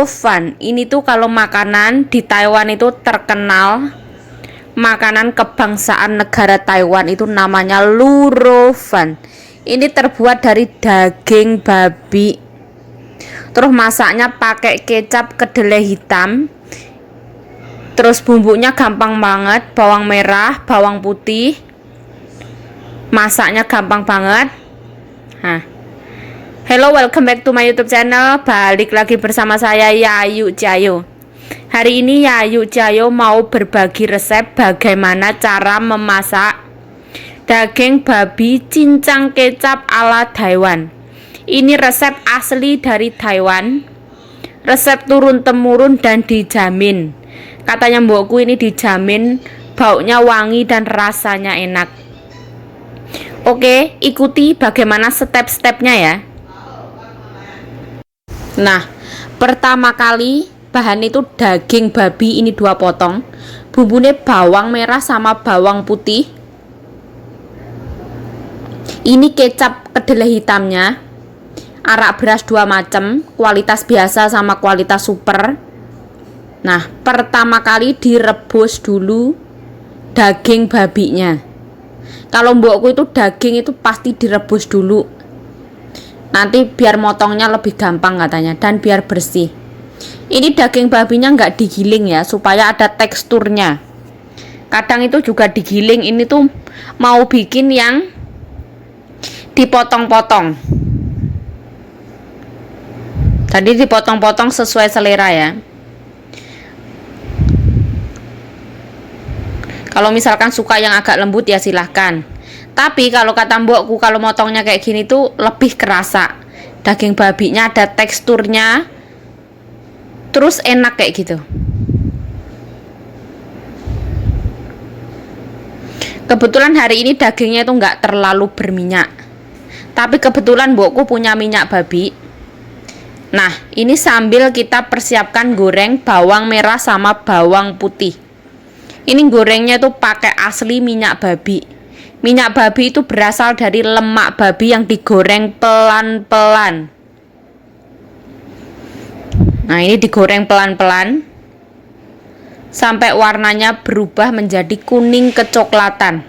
Fan. Ini tuh kalau makanan di Taiwan itu terkenal. Makanan kebangsaan negara Taiwan itu namanya Fan. Ini terbuat dari daging babi. Terus masaknya pakai kecap kedelai hitam. Terus bumbunya gampang banget, bawang merah, bawang putih. Masaknya gampang banget. Hello, welcome back to my YouTube channel. Balik lagi bersama saya Yayu Cayo. Hari ini Yayu Cayo mau berbagi resep bagaimana cara memasak daging babi cincang kecap ala Taiwan. Ini resep asli dari Taiwan. Resep turun temurun dan dijamin. Katanya mbokku ini dijamin baunya wangi dan rasanya enak. Oke, ikuti bagaimana step-stepnya ya. Nah, pertama kali bahan itu daging babi ini 2 potong. Bumbunya bawang merah sama bawang putih. Ini kecap kedelai hitamnya. Arak beras 2 macam, kualitas biasa sama kualitas super. Nah, pertama kali direbus dulu daging babinya. Kalau mbokku itu daging itu pasti direbus dulu. Nanti biar motongnya lebih gampang katanya dan biar bersih. Ini daging babinya nggak digiling ya, supaya ada teksturnya. Kadang itu juga digiling, ini tuh mau bikin yang dipotong-potong. Tadi dipotong-potong sesuai selera ya. Kalau misalkan suka yang agak lembut ya silahkan. Tapi kalau kata mbokku, kalau motongnya kayak gini tuh lebih kerasa. Daging babinya ada teksturnya. Terus enak kayak gitu. Kebetulan hari ini dagingnya itu nggak terlalu berminyak. Tapi kebetulan mbokku punya minyak babi. Nah, ini sambil kita persiapkan goreng bawang merah sama bawang putih. Ini gorengnya tuh pakai asli minyak babi. Minyak babi itu berasal dari lemak babi yang digoreng pelan-pelan. Nah, ini digoreng pelan-pelan sampai warnanya berubah menjadi kuning kecoklatan.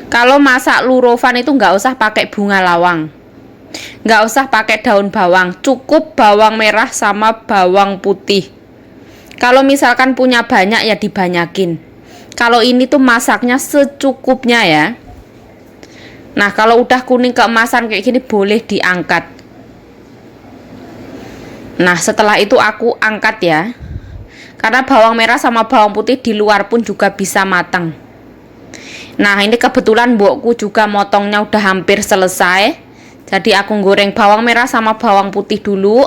Kalau masak Fan itu nggak usah pakai bunga lawang. Nggak usah pakai daun bawang, cukup bawang merah sama bawang putih. Kalau misalkan punya banyak ya dibanyakin. Kalau ini tuh masaknya secukupnya ya. Nah, kalau udah kuning keemasan kayak gini boleh diangkat. Nah, setelah itu aku angkat ya. Karena bawang merah sama bawang putih di luar pun juga bisa matang. Nah, ini kebetulan mbokku juga motongnya udah hampir selesai. Jadi aku goreng bawang merah sama bawang putih dulu.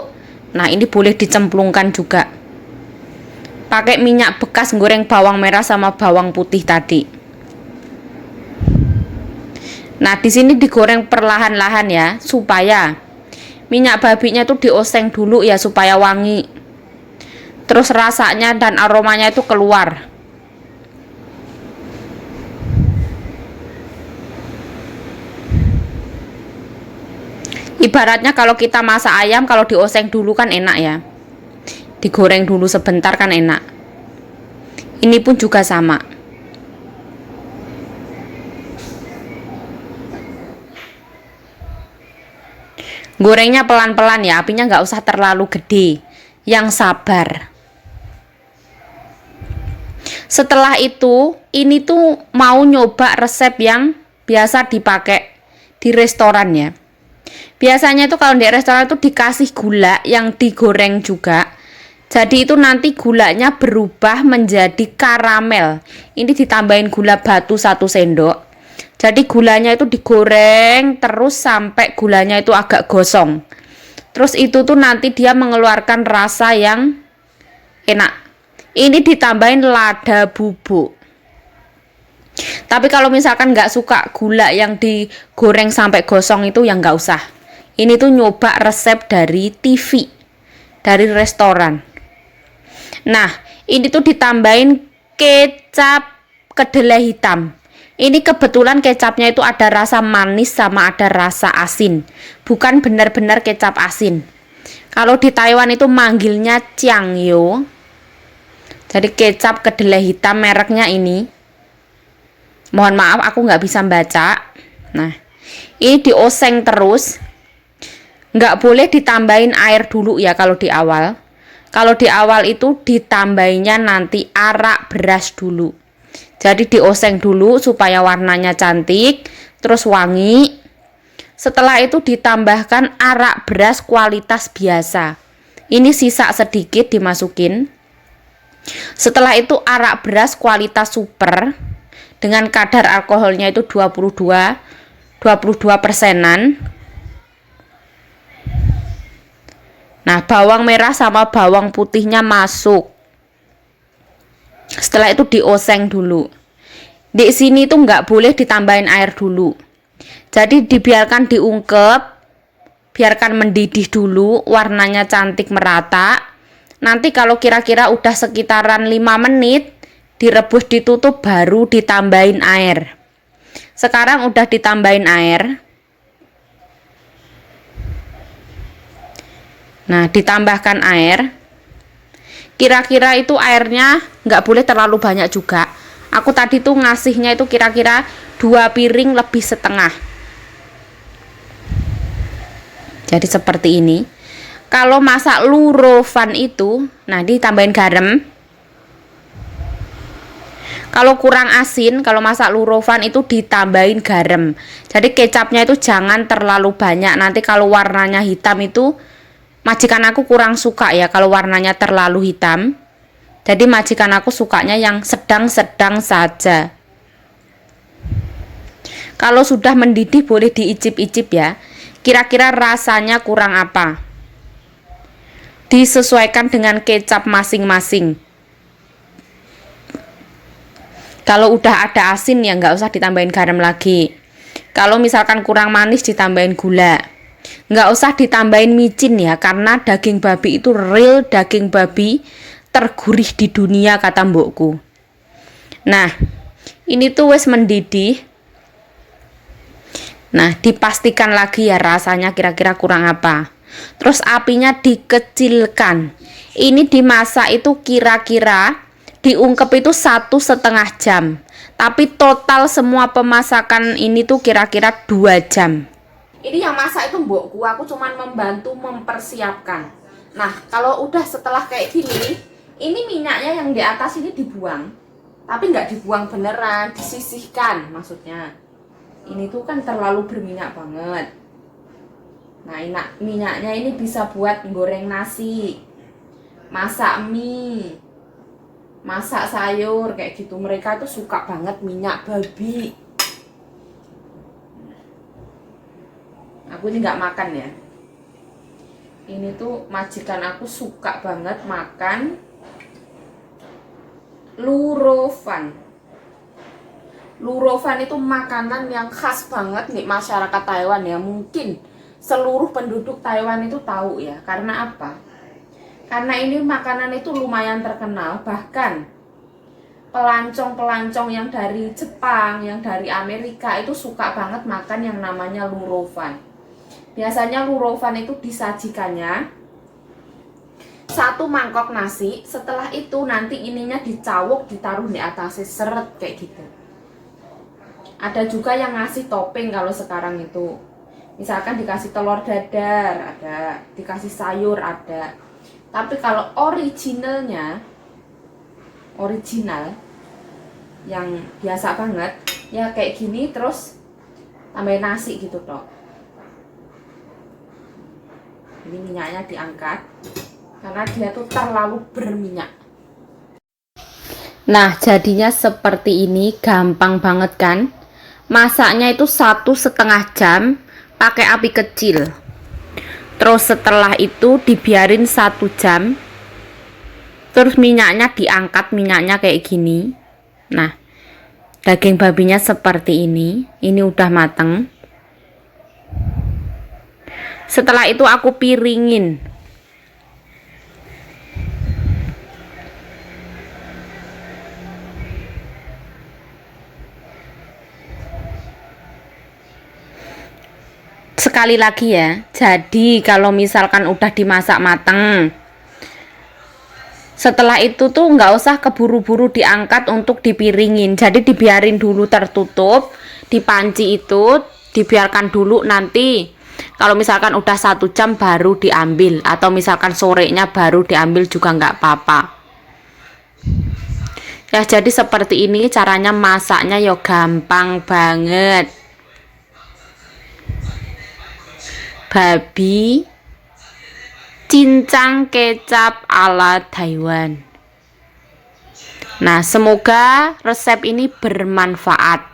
Nah, ini boleh dicemplungkan juga. Pakai minyak bekas goreng bawang merah sama bawang putih tadi. Nah, di sini digoreng perlahan-lahan ya, supaya minyak babinya itu dioseng dulu ya supaya wangi. Terus rasanya dan aromanya itu keluar. Ibaratnya kalau kita masak ayam, kalau dioseng dulu kan enak ya. Digoreng dulu sebentar kan enak. Ini pun juga sama. Gorengnya pelan-pelan ya, apinya nggak usah terlalu gede. Yang sabar. Setelah itu, ini tuh mau nyoba resep yang biasa dipakai di restoran ya. Biasanya itu kalau di restoran itu dikasih gula yang digoreng juga. Jadi itu nanti gulanya berubah menjadi karamel. Ini ditambahin gula batu 1 sendok. Jadi gulanya itu digoreng terus sampai gulanya itu agak gosong. Terus itu tuh nanti dia mengeluarkan rasa yang enak. Ini ditambahin lada bubuk. Tapi kalau misalkan nggak suka gula yang digoreng sampai gosong itu ya nggak usah. Ini tuh nyoba resep dari TV, dari restoran. Nah, ini tuh ditambahin kecap kedelai hitam. Ini kebetulan kecapnya itu ada rasa manis sama ada rasa asin. Bukan benar-benar kecap asin. Kalau di Taiwan itu manggilnya Chiangyo. Jadi kecap kedelai hitam mereknya ini. Mohon maaf aku nggak bisa baca. Nah, ini dioseng terus. Nggak boleh ditambahin air dulu ya kalau di awal. Kalau di awal itu ditambahinnya nanti arak beras dulu. Jadi dioseng dulu supaya warnanya cantik, terus wangi. Setelah itu ditambahkan arak beras kualitas biasa. Ini sisa sedikit dimasukin. Setelah itu arak beras kualitas super dengan kadar alkoholnya itu 22%. Nah, bawang merah sama bawang putihnya masuk. Setelah itu dioseng dulu. Di sini tuh nggak boleh ditambahin air dulu. Jadi dibiarkan diungkep, biarkan mendidih dulu, warnanya cantik merata. Nanti kalau kira-kira udah sekitaran 5 menit, direbus ditutup baru ditambahin air. Sekarang udah ditambahin air. Nah, ditambahkan air. Kira-kira itu airnya nggak boleh terlalu banyak juga. Aku tadi tuh ngasihnya itu kira-kira 2 piring lebih setengah. Jadi seperti ini. Kalau masak lurofan itu, nah ditambahin garam. Kalau kurang asin, kalau masak lurofan itu ditambahin garam. Jadi kecapnya itu jangan terlalu banyak. Nanti kalau warnanya hitam itu majikan aku kurang suka ya kalau warnanya terlalu hitam. Jadi majikan aku sukanya yang sedang-sedang saja. Kalau sudah mendidih boleh diicip-icip ya. Kira-kira rasanya kurang apa? Disesuaikan dengan kecap masing-masing. Kalau udah ada asin ya nggak usah ditambahin garam lagi. Kalau misalkan kurang manis ditambahin gula. Nggak usah ditambahin micin ya, karena daging babi itu real daging babi tergurih di dunia kata mbokku. Nah, ini tuh wes mendidih. Nah, dipastikan lagi ya rasanya kira-kira kurang apa. Terus apinya dikecilkan. Ini dimasak itu kira-kira diungkep itu 1,5 jam. Tapi total semua pemasakan ini tuh kira-kira 2 jam. Ini yang masak itu mbokku, aku cuman membantu mempersiapkan. Nah, kalau udah setelah kayak gini, ini minyaknya yang di atas ini dibuang. Tapi nggak dibuang beneran, disisihkan maksudnya. Ini tuh kan terlalu berminyak banget. Nah, minyaknya ini bisa buat goreng nasi, masak mie, masak sayur kayak gitu. Mereka tuh suka banget minyak babi. Aku ini nggak makan ya. Ini tuh majikan aku suka banget makan lurofan. Lurofan itu makanan yang khas banget nih masyarakat Taiwan ya. Mungkin seluruh penduduk Taiwan itu tahu ya. Karena apa? Karena ini makanan itu lumayan terkenal. Bahkan pelancong-pelancong yang dari Jepang, yang dari Amerika itu suka banget makan yang namanya lurofan. Biasanya lurofan itu disajikannya 1 mangkok nasi. Setelah itu nanti ininya dicawuk, ditaruh di atasnya seret kayak gitu. Ada juga yang ngasih topping kalau sekarang itu. Misalkan dikasih telur dadar, ada, dikasih sayur ada. Tapi kalau original yang biasa banget ya kayak gini, terus tambahin nasi gitu toh. Ini minyaknya diangkat karena dia tuh terlalu berminyak. Nah, jadinya seperti ini, gampang banget kan? Masaknya itu 1,5 jam pakai api kecil. Terus setelah itu dibiarin 1 jam. Terus minyaknya diangkat, minyaknya kayak gini. Nah, daging babinya seperti ini. Ini udah mateng. Setelah itu aku piringin. sekali lagi ya. Jadi kalau misalkan udah dimasak mateng, setelah itu tuh nggak usah keburu-buru diangkat untuk dipiringin. Jadi dibiarin dulu tertutup di panci itu, dibiarkan dulu. Nanti kalau misalkan udah 1 jam baru diambil, atau misalkan sorenya baru diambil juga nggak apa-apa. Ya, jadi seperti ini caranya masaknya, ya gampang banget. Babi cincang kecap ala Taiwan. Nah, semoga resep ini bermanfaat.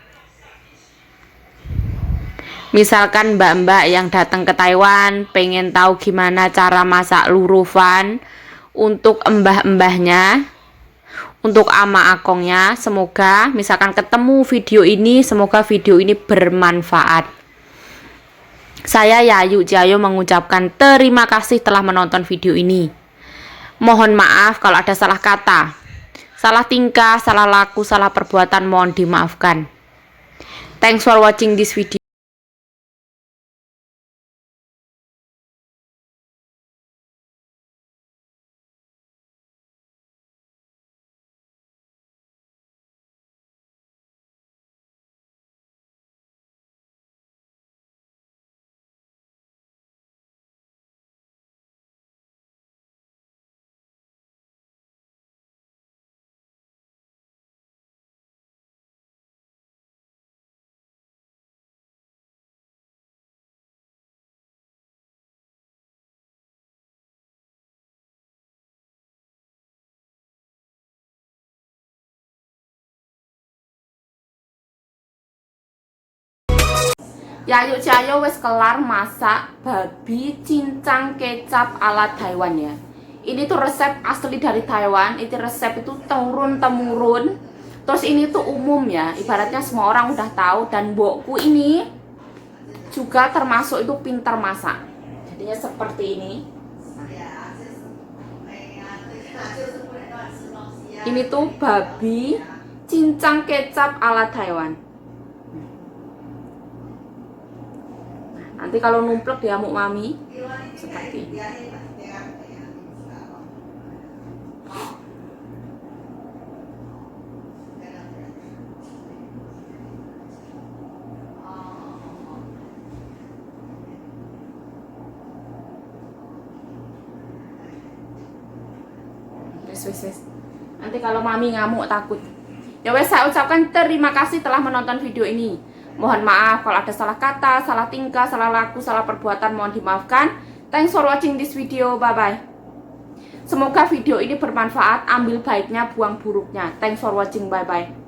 Misalkan mbak-mbak yang datang ke Taiwan pengen tahu gimana cara masak lurufan untuk mbah-mbahnya, untuk ama akongnya, semoga misalkan ketemu video ini, semoga video ini bermanfaat. Saya Yayu Jayo mengucapkan terima kasih telah menonton video ini. Mohon maaf kalau ada salah kata, salah tingkah, salah laku, salah perbuatan, mohon dimaafkan. Thanks for watching this video. Yayu Jayo wes kelar masak babi cincang kecap ala Taiwan ya. Ini tuh resep asli dari Taiwan. Itu resep itu turun temurun. Terus ini tuh umum ya, ibaratnya semua orang udah tahu. Dan mbokku ini juga termasuk itu pintar masak. Jadinya seperti ini. Ini tuh babi cincang kecap ala Taiwan. Nanti kalau numplek diamuk mami seperti ini. Wes. Nanti kalau mami ngamuk takut. Ya wes, saya ucapkan terima kasih telah menonton video ini. Mohon maaf kalau ada salah kata, salah tingkah, salah laku, salah perbuatan, mohon dimaafkan. Thanks for watching this video. Bye-bye. Semoga video ini bermanfaat. Ambil baiknya, buang buruknya. Thanks for watching. Bye-bye.